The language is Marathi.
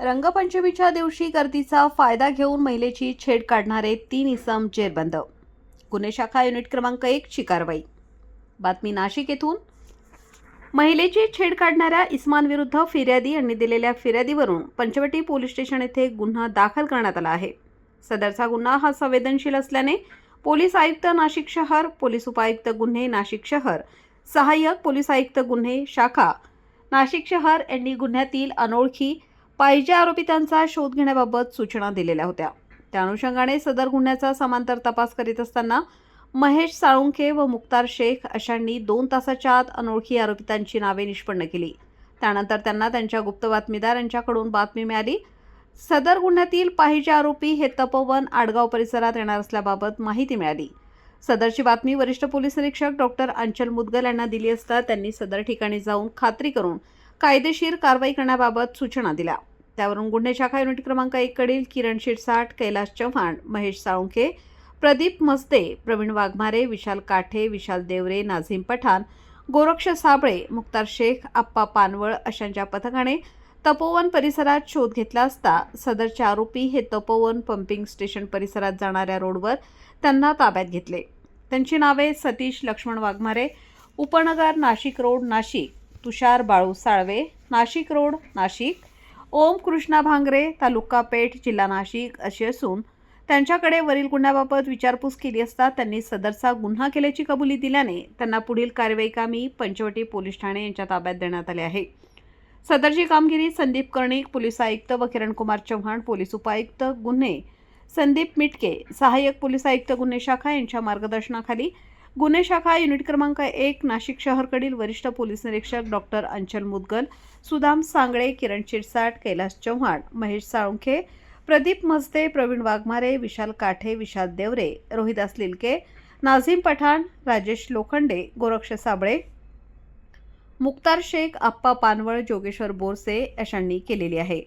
रंगपंचमीच्या दिवशी गर्दीचा फायदा घेऊन महिलेची छेड काढणारे 3 इसम जेरबंद. गुन्हे शाखा युनिट क्रमांक 1 ची कारवाई. बातमी नाशिक येथून. महिलेची छेड काढणाऱ्या इस्मांविरुद्ध फिर्यादी यांनी दिलेल्या फिर्यादीवरून पंचवटी पोलीस स्टेशन येथे गुन्हा दाखल करण्यात आला आहे. सदरचा गुन्हा हा संवेदनशील असल्याने पोलीस आयुक्त नाशिक शहर, पोलीस उपायुक्त गुन्हे नाशिक शहर, सहाय्यक पोलीस आयुक्त गुन्हे शाखा नाशिक शहर यांनी गुन्ह्यातील अनोळखी पाहिजे आरोपितांचा शोध घेण्याबाबत सूचना दिलेल्या होत्या. त्या अनुषंगाने सदर गुन्ह्याचा समांतर तपास करीत असताना महेश साळुंखे व मुक्तार शेख अशांनी 2 तासाच्या आत अनोळखी आरोपितांची नावे निष्पन्न केली. त्यानंतर त्यांना त्यांच्या गुप्त बातमीदार यांच्याकडून बातमी मिळाली. सदर गुन्ह्यातील पाहिजे आरोपी हे तपोवन आडगाव परिसरात येणार असल्याबाबत माहिती मिळाली. सदरची बातमी वरिष्ठ पोलीस निरीक्षक डॉक्टर अंचल मुदगल यांना दिली असता त्यांनी सदर ठिकाणी जाऊन खात्री करून कायदेशीर कारवाई करण्याबाबत सूचना दिल्या. त्यावरून गुन्हे शाखा युनिट क्रमांक 1 कडील किरण शिरसाट, कैलास चव्हाण, महेश साळुंखे, प्रदीप मस्ते, प्रवीण वाघमारे, विशाल काठे, विशाल देवरे, नाझीम पठाण, गोरक्ष साबळे, मुक्तार शेख, आप्पा पानवळ अशांच्या पथकाने तपोवन परिसरात शोध घेतला असता सदरचे आरोपी हे तपोवन पंपिंग स्टेशन परिसरात जाणाऱ्या रोडवर त्यांना ताब्यात घेतले. त्यांची नावे सतीश लक्ष्मण वाघमारे, उपनगर नाशिक रोड नाशिक, तुषार बाळू साळवे, नाशिक रोड नाशिक, ओम कृष्णा भांगरे, तालुका पेठ, जिल्हा नाशिक अशी असून त्यांच्याकडे वरील गुन्ह्याबाबत विचारपूस केली असता त्यांनी सदरचा गुन्हा केल्याची कबुली दिल्याने त्यांना पुढील कारवाई कामी पंचवटी पोलीस ठाणे यांच्या ताब्यात देण्यात आले आहे. सदरची कामगिरी संदीप कर्णिक, पोलीस आयुक्त व किरणकुमार चव्हाण, पोलीस उपायुक्त गुन्हे संदीप मिटके, सहाय्यक पोलीस आयुक्त गुन्हे शाखा यांच्या मार्गदर्शनाखाली गुन्हे शाखा युनिट क्रमांक 1 नाशिक शहरकडील वरिष्ठ पोलीस निरीक्षक डॉक्टर अंचल मुदगल, सुदाम सांगळे, किरण शिरसाट, कैलास चव्हाण, महेश साळुंखे, प्रदीप मस्ते, प्रवीण वाघमारे, विशाल काठे, विशाल देवरे, रोहिदास लिलके, नाझीम पठाण, राजेश लोखंडे, गोरक्ष साबळे, मुक्तार शेख, आप्पा पानवळ, जोगेश्वर बोरसे अशांनी केलेली आहे.